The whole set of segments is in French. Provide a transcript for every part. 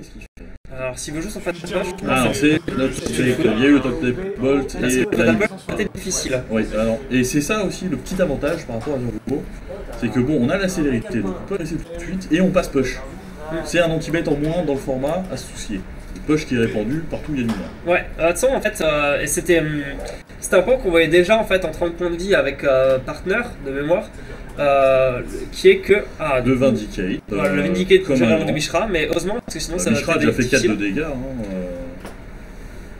qu'est-ce qu'il fait? Alors s'il veut juste en fait push, Ah non, c'est il y a eu le top bolt et c'était difficile. Oui, alors, et c'est ça aussi le petit avantage par rapport à Zurgo, c'est que bon, on a la célérité, donc on peut rester tout de suite et on passe push. C'est un anti-bait en moins dans le format à se soucier. Le push qui est répandu partout où il y a du monde. Ouais, de toute façon en fait, et c'était un point qu'on voyait déjà en fait en 30 points de vie avec Partner de mémoire. Qui est que. Ah, le Vindicate. Voilà, le Vindicate comme généralement de Mishra, mais heureusement parce que sinon ça va Mishra a déjà fait 4 de dégâts.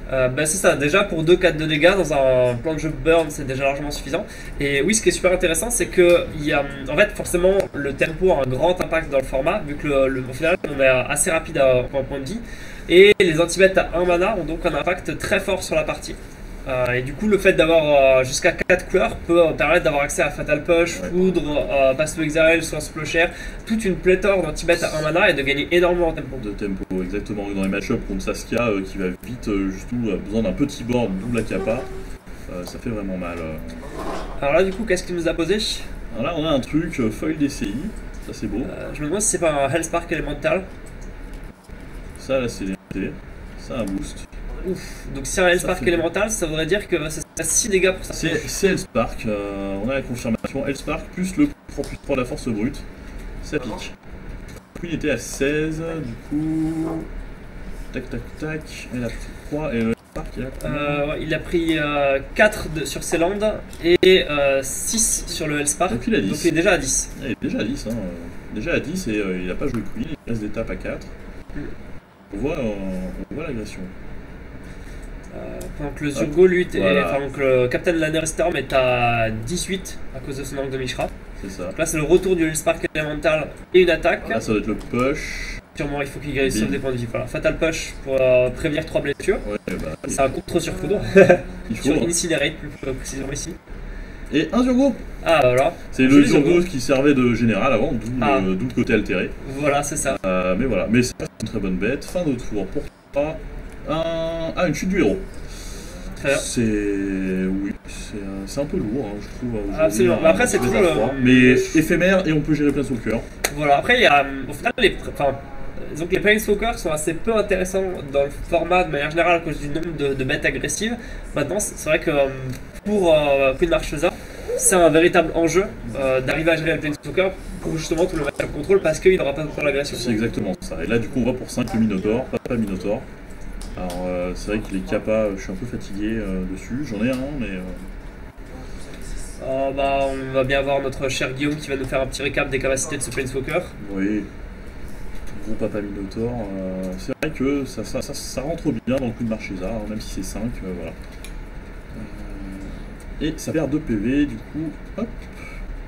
Bah c'est ça, déjà pour 2-4 de dégâts dans un plan de jeu burn c'est déjà largement suffisant. Et oui, ce qui est super intéressant c'est que il y a, en fait forcément le tempo a un grand impact dans le format vu que au final on est assez rapide en point de vie. Et les anti-bêtes à 1 mana ont donc un impact très fort sur la partie. Et du coup, le fait d'avoir jusqu'à 4 couleurs peut permettre d'avoir accès à Fatal Push, Foudre, Passe le Exarel, soit Splocher, toute une pléthore d'anti-bêtes à 1 mana et de gagner énormément en tempo. De tempo, exactement. Dans les match-ups contre Saskia qui va vite, justement, a besoin d'un petit board double à capa, ça fait vraiment mal. Alors là, du coup, qu'est-ce qu'il nous a posé? Alors là, on a un truc, foil DCI, ça c'est beau. Je me demande si c'est pas un Hellspark Elemental. Ça, la célérité, ça un boost. Ouf, donc si un Hellspark Elemental, ça voudrait dire que ça serait 6 dégâts pour ça. C'est Hellspark, on a la confirmation. Hellspark plus le plus 3 de la force brute, ça pique. Queen était à 16, du coup. Tac tac tac, elle a pris 3 et le Hellspark il a pris 4 sur ses landes et 6 sur le Hellspark. Donc il a 10. Donc il est déjà à 10. Il est déjà à 10, hein. Déjà à 10 et il n'a pas joué Queen, il reste des tapes à 4. On voit l'agression. Pendant que le Zurgo, lui, donc le Captain Lanner Storm est à 18 à cause de son angle de Mishra. C'est ça. Donc là, c'est le retour du Hellspark Elemental et une attaque. Là, ça doit être le push. Sûrement, il faut qu'il sauve des points de vie. Voilà. Fatal Push pour prévenir 3 blessures. Ouais, bah, c'est un contre sur Foudre. Il faut. Sur Incinerate, plus précisément ici. Et un Zurgo. Ah, voilà. C'est le Zurgo qui servait de général avant, d'où le côté altéré. Voilà, c'est ça. Mais voilà, mais c'est une très bonne bête. Fin de tour pour toi. Une chute du héros. C'est un peu lourd, hein, je trouve. Absolument. Mais après, c'est toujours mais éphémère et on peut gérer plein sous le cœur. Voilà, après, il y a au final, disons que les Planeswalkers sont assez peu intéressants dans le format de manière générale à cause du nombre de bêtes agressives. Maintenant, c'est vrai que pour Queen Marchesa, c'est un véritable enjeu d'arriver à gérer le Planeswalker pour justement tout le match de contrôle parce qu'il n'aura pas encore l'agression. C'est exactement ça. Et là, du coup, on va pour 5 le Minotaur, pas Minotaur. Alors c'est vrai que les capas, je suis un peu fatigué dessus, j'en ai un mais... on va bien voir notre cher Guillaume qui va nous faire un petit récap des capacités de ce Planeswalker. Oui, gros papa Minotaur, c'est vrai que ça rentre bien dans le coup de Marchesa, hein, même si c'est 5, voilà. Et ça perd 2 PV, du coup, hop,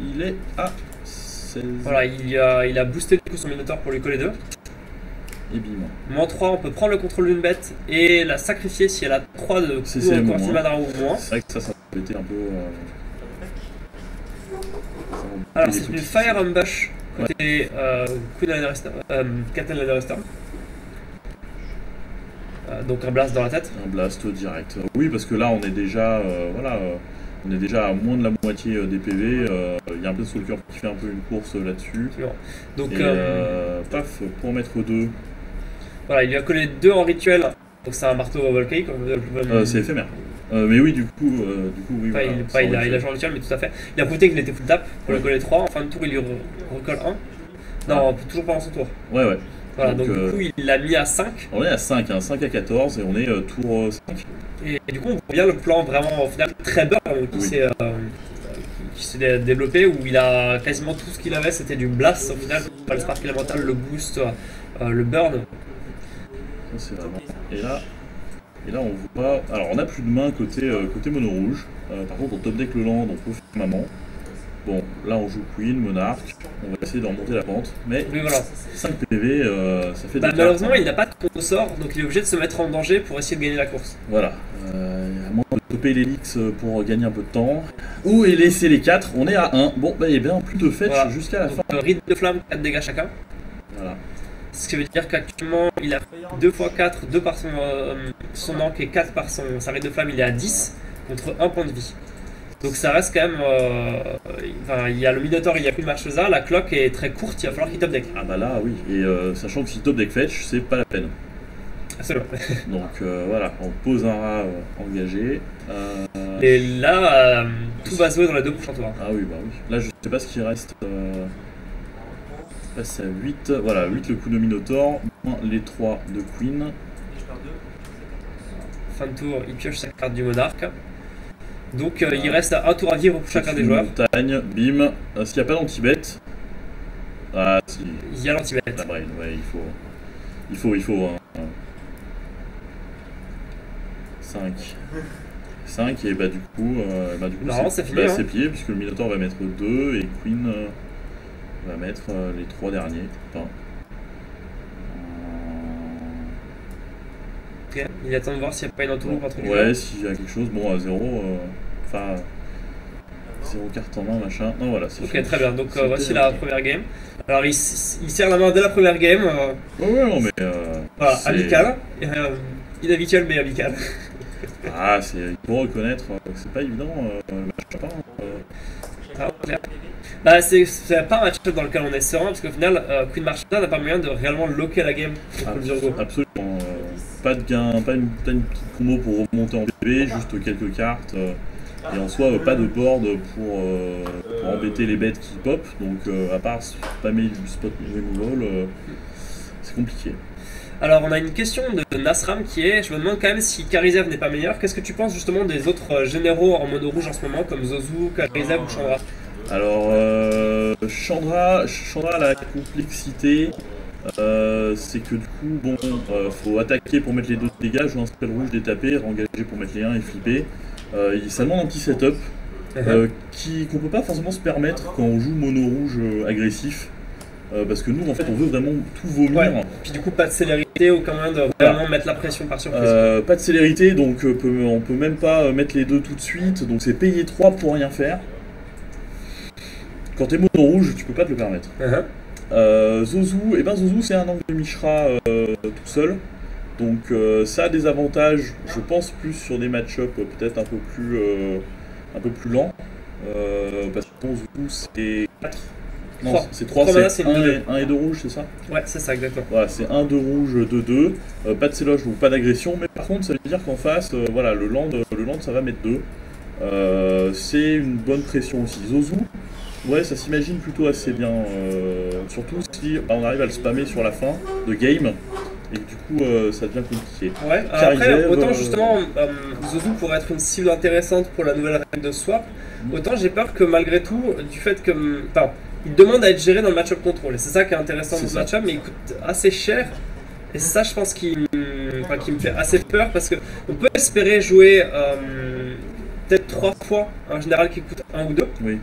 il est à 16. Voilà, il a boosté du coup son Minotaur pour lui coller 2. Et bim. Moins 3, on peut prendre le contrôle d'une bête et la sacrifier si elle a 3 de coups mana ou moins. C'est vrai que ça peut être un peu... Alors c'est une Fire Ambush côté Captain Lanner Storm. Donc un blast dans la tête. Un blast direct. Oui, parce que là on est déjà... on est déjà à moins de la moitié des PV, il y a un peu de Soulker qui fait un peu une course là-dessus. Donc, paf, pour mettre 2. Voilà, il lui a collé 2 en rituel, donc c'est un marteau volcanique. C'est éphémère. Mais oui, du coup, oui. Il a joué en rituel, mais tout à fait. Il a prouvé qu'il était full tap pour lui coller 3. En fin de tour, il lui recolle 1. Non, toujours pendant son tour. Ouais. Voilà, donc du coup, il l'a mis à 5. On est à 5, hein, 5 à 14 et on est tour 5. Et du coup, on voit bien le plan vraiment, au final, très burn qui s'est développé, où il a quasiment tout ce qu'il avait, c'était du blast au final, le spark élémental, le boost, le burn. Ça, c'est vraiment... Et là, on voit... Alors, on n'a plus de main côté mono rouge. Par contre, on top deck le land, on peut faire maman. Bon, là on joue Queen, Monarque, on va essayer de remonter la pente, mais voilà. 5 PV, ça fait des malheureusement, il n'a pas de consort, donc il est obligé de se mettre en danger pour essayer de gagner la course. Voilà, à moins de topper l'Elix pour gagner un peu de temps, ou et laisser les 4, on est à 1. Bon, bah il y a bien plus de fetch jusqu'à la fin. Rite de flamme, 4 dégâts chacun. Voilà. Ce qui veut dire qu'actuellement, il a 2 x 4, 2 par son ank et 4 par sa rite de flamme, il est à 10, contre 1 point de vie. Donc ça reste quand même. Enfin, il y a le Minotaur, il y a plus de Marchesa, la cloque est très courte, il va falloir qu'il top deck. Ah bah là, oui. Et sachant que si top deck fetch, c'est pas la peine. Absolument. Donc voilà, on pose un rat engagé. Et là, tout va se jouer dans les 2 prochains tours. Ah oui, bah oui. Là, je sais pas ce qui reste. Passe à 8. Voilà, 8 le coup de Minotaur, moins les 3 de Queen. Fin de tour, il pioche sa carte du monarque. Donc il reste un tour à vivre pour chacun des joueurs. Montagne, bim. S'il n'y a pas d'anti-bet. Ah si. Il y a l'anti-bet. La brain, ouais, il faut. 5. 5 et bah du coup, c'est fini. C'est plié puisque le Minotaur va mettre 2 et Queen va mettre les 3 derniers. Enfin, ok, il attend de voir s'il n'y a pas une entourloupe entre les ouais, s'il y a quelque chose, bon à 0, enfin 0 carte en main, machin. Non voilà, c'est ok, très bien, donc voici la première game. Alors il serre la main dès la première game. Ouais, non mais. Voilà, amical. Inhabituel mais amical. Ah, il faut reconnaître que c'est pas évident le match-up. Ah, clair. Bah, c'est pas un match-up dans lequel on est serein parce qu'au final, Queen Marchesa n'a pas moyen de réellement locker la game contre le Virgo. Absolument. Pas de gain, pas une petite combo pour remonter en BB, juste quelques cartes. Et en soi, pas de board pour embêter les bêtes qui pop. Donc, à part spammer du spot removal, c'est compliqué. Alors, on a une question de Nasram qui est, je me demande quand même si Karizev n'est pas meilleur. Qu'est-ce que tu penses justement des autres généraux en mono rouge en ce moment, comme Zozu, Karizev ou Chandra? Alors, Chandra a la complexité, c'est que du coup, bon, faut attaquer pour mettre les 2 dégâts, jouer un spell rouge, détaper, engager pour mettre les 1 et flipper. Ça demande un petit setup qu'on peut pas forcément se permettre quand on joue mono rouge agressif. Parce que nous en fait on veut vraiment tout vomir. Ouais. Puis du coup pas de célérité, aucun moyen de vraiment mettre la pression par surprise. Pas de célérité, donc on peut même pas mettre les 2 tout de suite, donc c'est payer 3 pour rien faire. Quand t'es mono rouge, tu peux pas te le permettre. Zozu, Zozu c'est un angle de Mishra tout seul. Donc ça a des avantages, je pense plus sur des match-up peut-être un peu plus lents. Parce que Zozu c'est 4. Non, c'est 3, c'est 1 et 2 rouges, c'est ça? Ouais, c'est ça, exactement. Voilà, c'est 1, 2 rouges, 2, 2. Pas de séloge ou pas d'agression, mais par contre, ça veut dire qu'en face, voilà, le land, ça va mettre 2. C'est une bonne pression aussi. Zozu, ouais, ça s'imagine plutôt assez bien. Surtout si on arrive à le spammer sur la fin de game. Et du coup, ça devient compliqué. Ouais, après, autant justement, Zozu pourrait être une cible intéressante pour la nouvelle règle de swap, autant j'ai peur que malgré tout, du fait que. Enfin, il demande à être géré dans le match-up contrôle. Et c'est ça qui est intéressant dans ce match-up, mais il coûte assez cher. Et c'est ça, je pense, qui me fait assez peur parce qu'on peut espérer jouer peut-être 3 fois un général qui coûte 1 ou 2. Oui.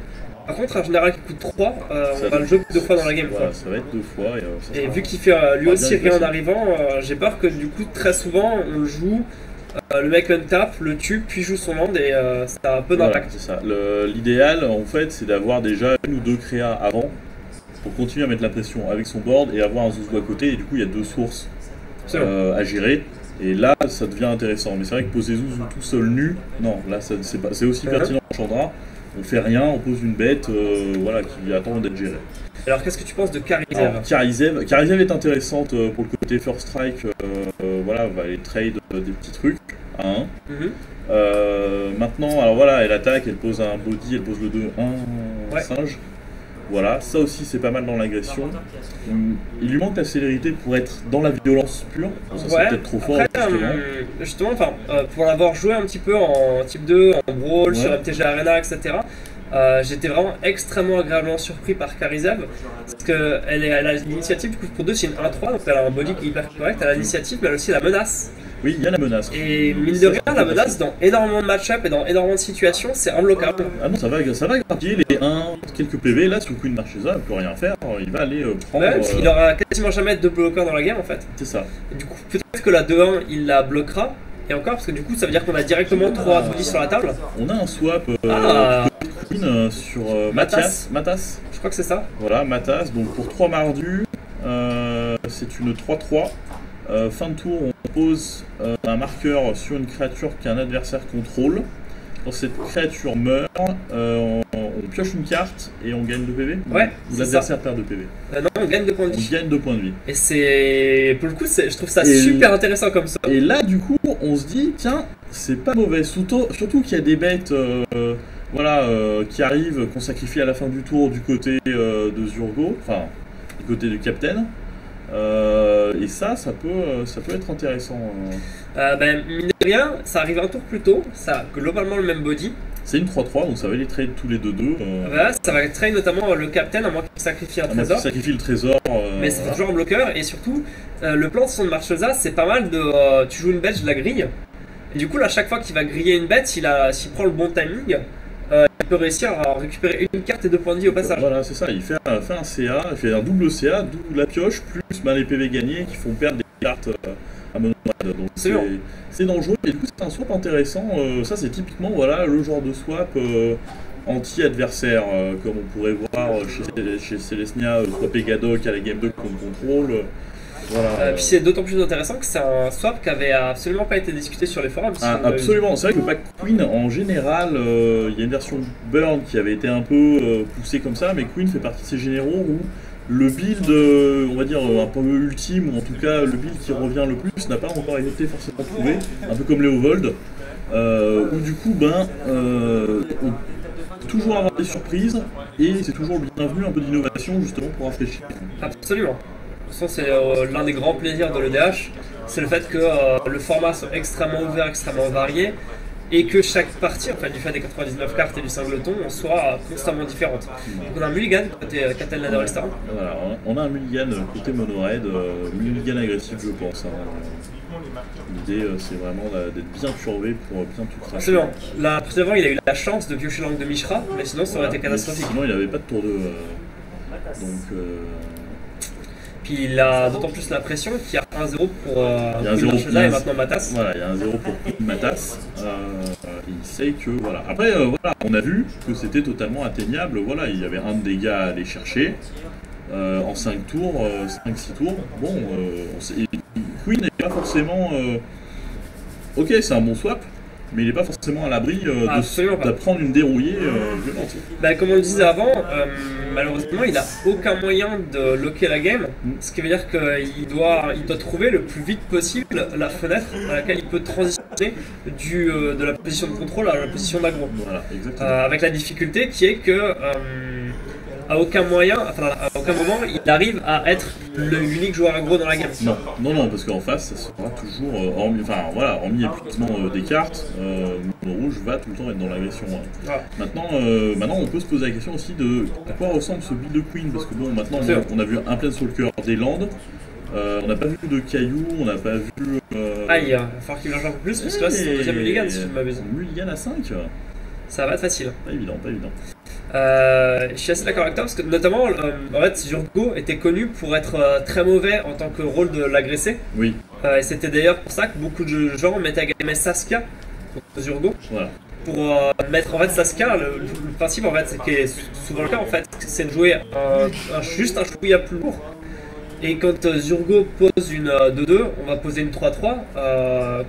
Par contre, un général qui coûte 3, on va le jouer 2 fois dans la game. Voilà, ça va être 2 fois. Et vu qu'il fait lui aussi rien en arrivant, j'ai peur que du coup, très souvent, on le joue. Le mec untape, le tue, puis joue son land et ça a un peu d'impact. C'est ça. L'idéal en fait c'est d'avoir déjà 1 ou 2 créas avant pour continuer à mettre la pression avec son board et avoir un Zouzou à côté et du coup il y a 2 sources à gérer et là ça devient intéressant. Mais c'est vrai que poser Zouzou tout seul nu, non, là c'est aussi pertinent en Chandra. On fait rien, on pose une bête voilà, qui attend d'être gérée. Alors qu'est-ce que tu penses de Karizev? Karizev est intéressante pour le côté first strike, voilà, va aller trade des petits trucs à 1. Maintenant, alors voilà, elle attaque, elle pose un body, elle pose le 2-1 singe. Voilà, ça aussi c'est pas mal dans l'agression. Il lui manque la célérité pour être dans la violence pure, ça c'est peut-être trop fort. Après, justement, pour l'avoir joué un petit peu en type 2, en brawl, sur MTG Arena, etc. J'étais vraiment extrêmement agréablement surpris par Karizev parce qu'elle a l'initiative, du coup pour 2 c'est une 1-3, donc elle a un body qui est hyper correct, elle a l'initiative mais elle a aussi la menace. Oui, il y a la menace. Et mine de rien, la menace dans énormément de match-up et dans énormément de situations, c'est imbloquable. Ah non, ça va grappiller les 1, quelques PV, là sur Queen Marchesa, il peut rien faire, il va aller prendre... Ouais, il aura quasiment jamais de bloqueurs dans la game en fait. C'est ça. Et du coup, peut-être que la 2-1, il la bloquera. Et encore, parce que du coup, ça veut dire qu'on a directement 3 bodies sur la table. On a un swap sur Mathias. Je crois que c'est ça. Voilà, Mathias. Donc pour 3 mardus, c'est une 3-3. Fin de tour, on pose un marqueur sur une créature qu'un adversaire contrôle. quand cette créature meurt, on pioche une carte et on gagne 2 PV. Ouais, Ou l'adversaire perd 2 PV. Non, on gagne 2 points de On vie. gagne 2 points de vie. Et c'est. Pour le coup, je trouve ça Et super intéressant comme ça. Et là, du coup, on se dit, tiens, c'est pas mauvais. Surtout qu'il y a des bêtes qui arrivent, qu'on sacrifie à la fin du tour du côté de Zurgo, enfin, du côté du Captain. Et ça peut être intéressant. Mine de rien, ça arrive un tour plus tôt, ça a globalement le même body. C'est une 3-3, donc ça va les trade tous les 2-2. Voilà, ça va trade notamment le Captain, à moins qu'il sacrifie un trésor. Il sacrifie le trésor. Mais ça fait toujours un bloqueur, et surtout, le plan de son Marchesa, c'est pas mal de. Tu joues une bête, je la grille. Et du coup, là, chaque fois qu'il va griller une bête, s'il prend le bon timing, il peut réussir à récupérer une carte et 2 points de vie au passage. Voilà, c'est ça, il fait un CA, il fait un double CA, d'où la pioche, plus les PV gagnés qui font perdre des cartes à monomade. Donc c'est dangereux, et du coup c'est un swap intéressant. Ça c'est typiquement le genre de swap anti-adversaire, comme on pourrait voir chez Selesnya, swapper Gadok à la game 2 qu'on contrôle. Voilà. Puis c'est d'autant plus intéressant que c'est un swap qui avait absolument pas été discuté sur les forums. Absolument, c'est vrai que le pack Queen en général, il y a une version Burn qui avait été un peu poussée comme ça, mais Queen fait partie de ces généraux où le build, on va dire un peu ultime, ou en tout cas le build qui revient le plus, n'a pas encore été forcément trouvé, un peu comme Léovold, où du coup, on peut toujours avoir des surprises, et c'est toujours bienvenu un peu d'innovation justement pour rafraîchir. Absolument. De toute façon, c'est l'un des grands plaisirs de l'EDH, c'est le fait que le format soit extrêmement ouvert, extrêmement varié, et que chaque partie, enfin du fait des 99 cartes et du singleton, soit constamment différente. Donc on a un mulligan côté Captain Ladder Star. Voilà, on a un mulligan côté mono-red, mulligan agressif je pense. L'idée c'est vraiment d'être bien curvé pour bien tout cracher. Absolument. Là, précédemment, il a eu la chance de piocher l'angle de Mishra, mais sinon ça aurait été catastrophique. Sinon il n'avait pas de tour 2. Puis il a d'autant plus la pression qu'il y a 1-0 pour Marchesa et maintenant Matas. Voilà, il y a un 0 pour Matas. Il sait que voilà. Après, on a vu que c'était totalement atteignable. Voilà, il y avait un dégât à aller chercher en 5 tours, 5-6 tours. Bon, Queen n'est pas forcément. Ok, c'est un bon swap. Mais il n'est pas forcément à l'abri d'apprendre une dérouillée violente. Comme on le disait avant, malheureusement il n'a aucun moyen de locker la game, ce qui veut dire qu'il doit trouver le plus vite possible la fenêtre à laquelle il peut transitionner de la position de contrôle à la position d'aggro. Voilà, exactement. Avec la difficulté qui est que à aucun moment, il arrive à être l'unique joueur aggro dans la game. Non, parce qu'en face, ça sera toujours, hormis épuisement des cartes, le rouge va tout le temps être dans l'agression. Voilà. Maintenant, on peut se poser la question aussi de à quoi ressemble ce build de Queen, parce que maintenant, on a vu un Planeswalker des Landes, on n'a pas vu de cailloux, on n'a pas vu... il va falloir qu'il vienne un peu plus, parce que là, c'est son deuxième mulligan, si je ne m'abuse. Mulligan à 5 ça va être facile. Pas évident. Je suis assez d'accord avec toi parce que notamment Zurgo était connu pour être très mauvais en tant que rôle de l'agressé. Oui. Et c'était d'ailleurs pour ça que beaucoup de gens mettaient à gamer Saskia contre Zurgo. Voilà. Pour mettre Saskia, le principe qui est souvent le cas c'est de jouer juste un chouïa plus lourd. Et quand Zurgo pose une 2-2, on va poser une 3-3.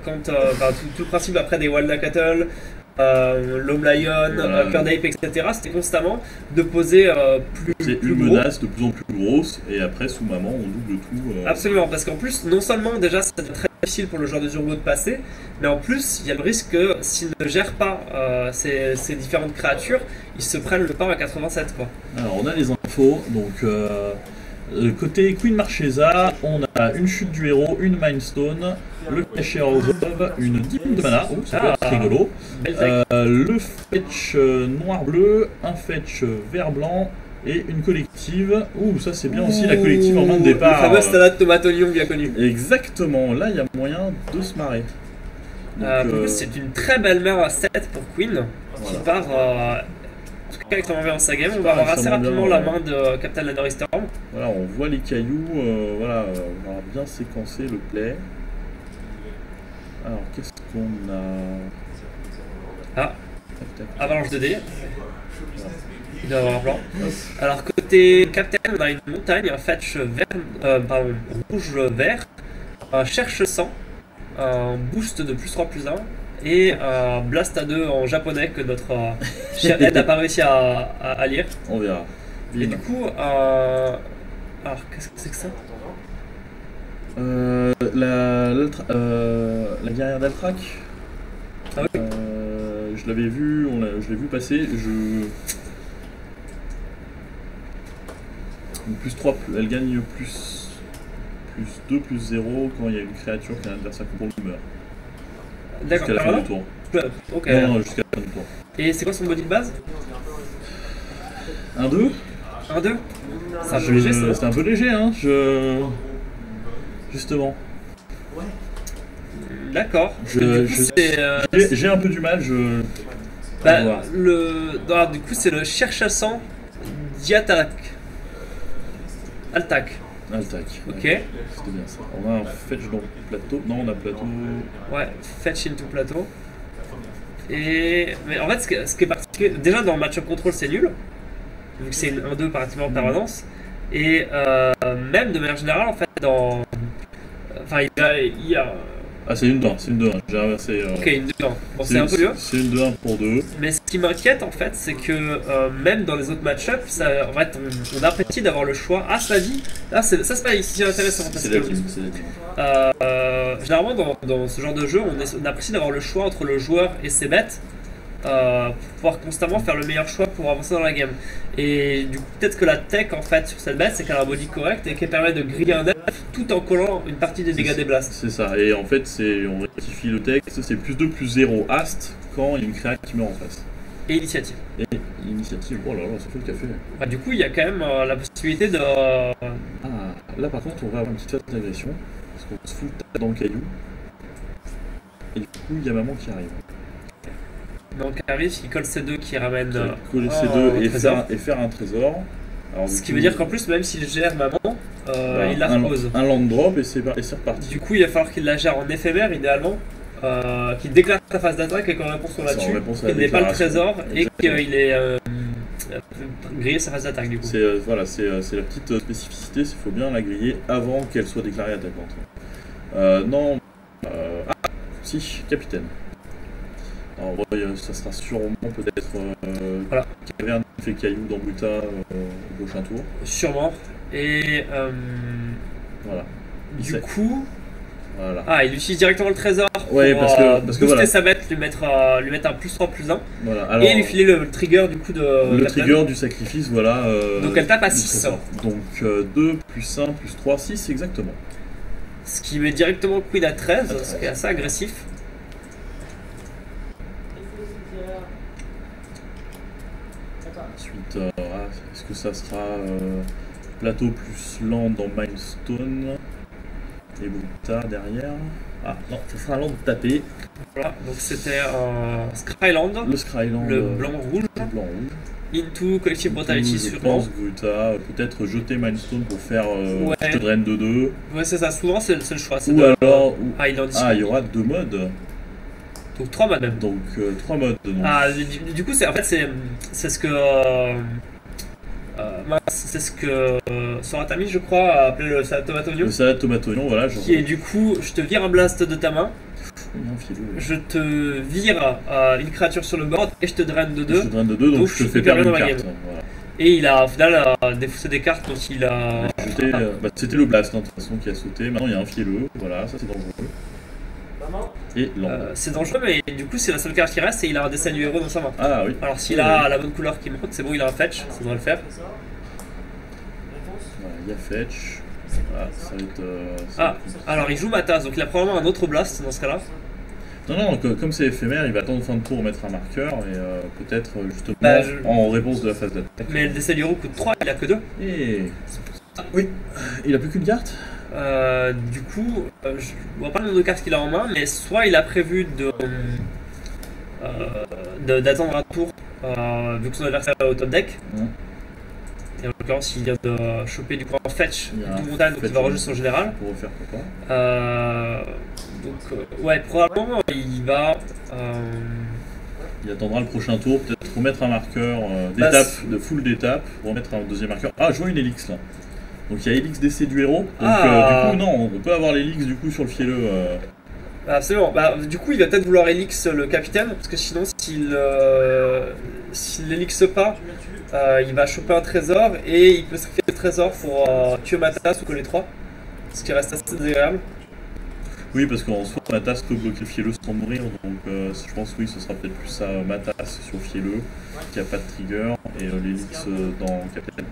Tout le principe après des Wild Cattle, L'Homme Lion, Peur d'Ape, etc. C'était constamment de poser plus une gros. menace de plus en plus grosse et après sous maman on double tout. Absolument, parce qu'en plus non seulement déjà c'est très difficile pour le joueur de Zurgo de passer, mais en plus il y a le risque que s'il ne gère pas ces différentes créatures, ils se prennent le pas à 87 quoi. Alors on a les infos, donc côté Queen Marchesa, on a une chute du héros, une Mindstone, le Cachet Ozov, une dîme de mana, ça peut être rigolo, le fetch noir-bleu, un fetch vert-blanc et une collective. Ça c'est bien aussi la collective en main de départ. Le fameux Stade Tomate Oignon bien connu. Exactement, là il y a moyen de se marrer. C'est une très belle mère à 7 pour Queen, qui part en tout cas extrêmement bien dans sa game. On va avoir assez rapidement la main de Captain Ladder Storm. Voilà, on voit les cailloux, on va bien séquencer le play. Alors qu'est-ce qu'on a? Avalanche de dés. Il doit avoir un plan. Alors côté Captain, on a une montagne, un fetch rouge-vert, un cherche-sang, un boost de +3/+1 et Blast à 2 en japonais que notre cher Ed n'a pas réussi à lire. On verra. Et du coup, alors qu'est-ce que c'est que ça? La guerrière d'Altrac. Ah oui. Je l'avais vu, je l'ai vu passer. Plus 3, elle gagne plus 2, plus 0 quand il y a une créature qu'un adversaire contrôle qui meurt. D'accord, Jusqu'à la fin du tour. Ok. Non, jusqu'à la fin du tour. Et c'est quoi son body de base? 1-2. 1-2. C'est un peu léger ça. C'est un peu léger, hein. Justement. D'accord. J'ai un peu du mal, alors, du coup, c'est le Cherchassant Diatak. Altac. Ok. C'était bien ça. On a un fetch dans le plateau. Non, on a plateau. Ouais, fetch into plateau. Mais en fait, ce qui est particulier, déjà dans le match-up control, c'est nul. Vu que c'est une 1-2 pratiquement en permanence. Et même de manière générale, en fait, enfin, il y a Ah, c'est une 2-1, j'ai inversé. Ok, une 2-1. Bon, c'est un peu mieux. C'est une 2-1 pour 2. Mais ce qui m'inquiète en fait, c'est que même dans les autres match-ups, en fait, on apprécie d'avoir le choix. Ah, ça dit. Ah, ça c'est pas si intéressant. C'est la team. Généralement, dans ce genre de jeu, on apprécie d'avoir le choix entre le joueur et ses bêtes. Pour pouvoir constamment faire le meilleur choix pour avancer dans la game. Et du coup, peut-être que la tech en fait sur cette bête, c'est qu'elle a un body correct et qu'elle permet de griller un elf tout en collant une partie des dégâts des blasts. C'est ça, et en fait, on rectifie le texte, c'est plus 2 plus 0 ast quand il y a une créature qui meurt en face. Et initiative. Et initiative, oh là là, ça fait le café. Bah, du coup, il y a quand même la possibilité de. Ah, là par contre, on va avoir une petite phase d'agression, parce qu'on se fout dans le caillou. Et du coup, il y a maman qui arrive. Donc arrive, il colle C2 qui ramène coller C2 et faire un trésor. Alors, ce qui veut dire qu'en plus, même s'il gère maman, il la repose. Un land drop et c'est reparti. Du coup, il va falloir qu'il la gère en éphémère idéalement, qu'il déclare sa phase d'attaque et qu'en réponse on la tue, qu'il n'ait pas le trésor et qu'il ait grillé sa phase d'attaque du coup. C'est la petite spécificité, il faut bien la griller avant qu'elle soit déclarée attaquante. Non, si, capitaine. Alors, ça sera sûrement peut-être qu'il y avait un effet caillou dans Buta au prochain tour. Sûrement. Et voilà. Du coup, voilà. Ah, il utilise directement le trésor pour booster voilà. Sa bête, lui mettre un plus 3 plus 1. Voilà. Alors, et lui filer le trigger du coup de. Le trigger du sacrifice, voilà. Donc elle tape à 6. Donc 2 plus 1 plus 3, 6 exactement. Ce qui met directement Queen à 13, ce qui est assez agressif. Ensuite, est-ce que ça sera plateau plus land dans Milestone et Buta derrière? Ah non, ça sera land tapé. Voilà, donc c'était Scryland. Le Scryland. Le blanc-rouge. Into Collective Brutality sur Buta, peut-être jeter Milestone pour faire je te draine de 2. Ouais, c'est ça, souvent c'est le choix. Il y aura 2 modes. Donc 3 modes même. Donc 3 modes. Donc. Ah, du coup, c'est ce que. C'est ce que Soratami, je crois, a appelé le salade tomate oignon. Le salade tomate oignon, voilà. Qui est du coup, je te vire un blast de ta main. Je te vire une créature sur le board et je te draine de 2. Je te draine de 2, donc je te fais perdre une carte. Voilà. Et il a au final défaussé des cartes, donc il a. C'était le blast, de toute façon, qui a sauté. Maintenant, il y a un fielleux. Voilà, ça c'est dangereux. Et c'est dangereux, mais du coup, c'est la seule carte qui reste et il a un dessin du héros dans sa main. Ah oui. Alors, s'il a la bonne couleur qui monte, c'est bon, il a un fetch, ça devrait le faire. Voilà, il y a fetch. Voilà, ça va être. Alors il joue Mataz, donc il a probablement un autre blast dans ce cas-là. Non, comme c'est éphémère, il va attendre fin de tour mettre un marqueur et peut-être justement en réponse de la phase d'attaque. Mais le dessin du héros coûte 3, il a que 2. Et. Oui, il a plus qu'une carte. Du coup, je vois pas le nombre de cartes qu'il a en main, mais soit il a prévu d'attendre un tour, vu que son adversaire est au top deck. Et en l'occurrence, il vient de choper du coup un fetch tout montagne, donc il va rejouer son général. Pour refaire quoi. Ouais, probablement il va. Il attendra le prochain tour, peut-être remettre un marqueur d'étape, de full d'étape, remettre un deuxième marqueur. Ah, je vois une Helix là. Donc il y a Helix d'essai du héros. Donc du coup, non, on peut avoir l'Helix du coup sur le fielleux. Absolument. Bah, du coup, il va peut-être vouloir Elix le capitaine, parce que sinon, s'il l'Elix pas, il va choper un trésor et il peut sacrifier le trésor pour tuer Matas ou que les trois, ce qui reste assez désagréable. Oui, parce qu'en soi, Matas peut bloquer le fielleux sans mourir, donc je pense que oui, ce sera peut-être plus ça, Matas sur fielleux, qui a pas de trigger, et l'Elix dans Captain.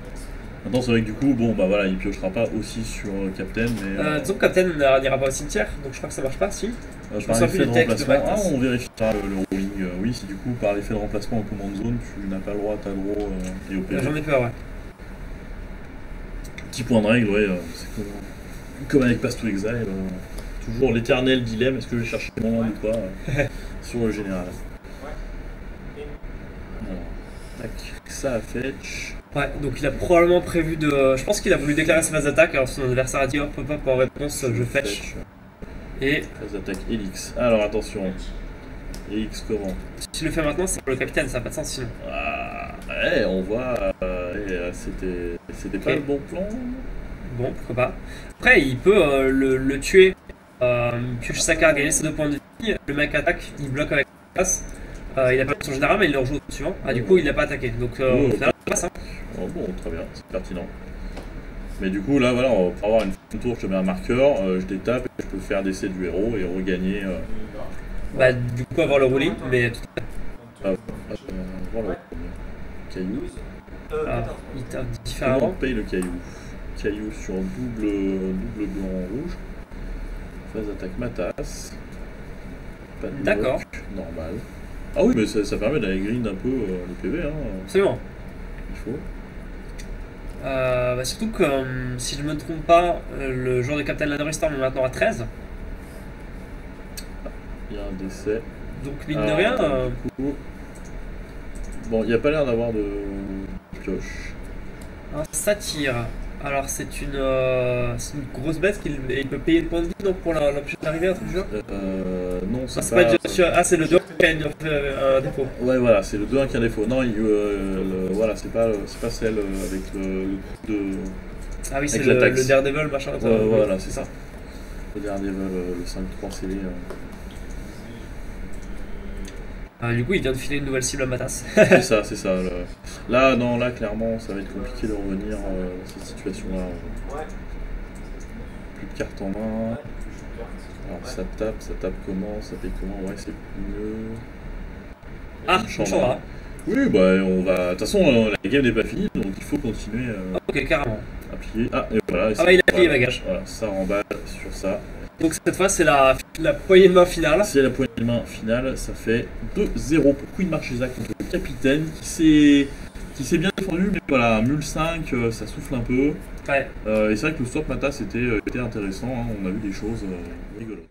Maintenant, c'est vrai que du coup, bon, bah voilà, il piochera pas aussi sur Captain, mais. Disons que Captain n'ira pas au cimetière, donc je crois que ça marche pas, si. Je me Par souviens effet plus de des textes de remplacement, Matas. on vérifiera le rolling. Oui, si du coup, par l'effet de remplacement en command zone, tu n'as pas le droit à ta draw et au PV. J'en ai peur, ouais. Petit point de règle, ouais, c'est comme avec Pass to Exile, toujours l'éternel dilemme, est-ce que je vais chercher mon land ou pas sur le général. Alors, tac, ça a fetch. Ouais, donc il a probablement prévu de. Je pense qu'il a voulu déclarer sa phase d'attaque, alors son adversaire a dit hop hop hop en réponse je fetch. Et Phase d'attaque Elix. Alors attention. Elix comment? si tu le fais maintenant, c'est pour le capitaine, ça n'a pas de sens sinon. Ah, ouais, on voit, c'était pas Ok. le bon plan. Bon, pourquoi pas. Après, il peut le tuer, piocher sa carte, gagner ses 2 points de vie. Le mec attaque, il bloque avec la passe. Il a pas son général, mais il le rejoue au suivant. Ah, du coup, il n'a pas attaqué. Donc, Oh, au final, ça passe. Hein. Oh, bon, très bien, c'est pertinent. Mais du coup, là, voilà, pour avoir une fin de tour, je te mets un marqueur, je détape, et je peux faire décès du héros et regagner. Bah, du coup, avoir le ruling, mais Voilà, caillou. il tape Comment on différemment. paye le caillou? Caillou sur double blanc rouge. Phase d'attaque Matas. Pas de D'accord. bloc, normal. Ah oui, mais ça permet d'aller grind un peu le PV, hein. Absolument. Il faut. Bah, surtout que, si je me trompe pas, le joueur de Captain Landry Storm est maintenant à 13. Il y a un décès. Donc, mine de rien, Du coup, bon, il n'y a pas l'air d'avoir de pioche. un satire. Alors, c'est une grosse bête qu'il il peut payer de points de vie donc pour l'empêcher d'arriver à un truc du genre. Non, Ah, c'est pas ah, c'est le 2 qui a un défaut. Ouais, voilà, c'est le 2-1 qui a défaut. Non, voilà, c'est pas celle avec le coup de. Ah oui, c'est Avec la taxe. le Daredevil machin. Voilà, c'est ça. Le dernier le 5-3 scellé. Du coup, il vient de filer une nouvelle cible à Matas. C'est ça, c'est ça. Là, non, là, clairement, ça va être compliqué de revenir dans cette situation-là. Plus de cartes en main. Alors, ça tape comment? Ça paye comment? Ouais, c'est mieux. Ah, Une Chandra. Oui, bah, on va. De toute façon, la game n'est pas finie, donc il faut continuer Ok, carrément. à plier. Ah, et voilà. Ah bah, il a plié voilà, bagage. Voilà, ça remballe sur ça. Donc cette fois, c'est la poignée de main finale. C'est la poignée de main finale, ça fait 2-0 pour Queen Marchesa contre le capitaine qui s'est bien défendu, mais voilà, mule 5, ça souffle un peu. Ouais. Et c'est vrai que le swap Matas était intéressant, hein, on a vu des choses rigolotes.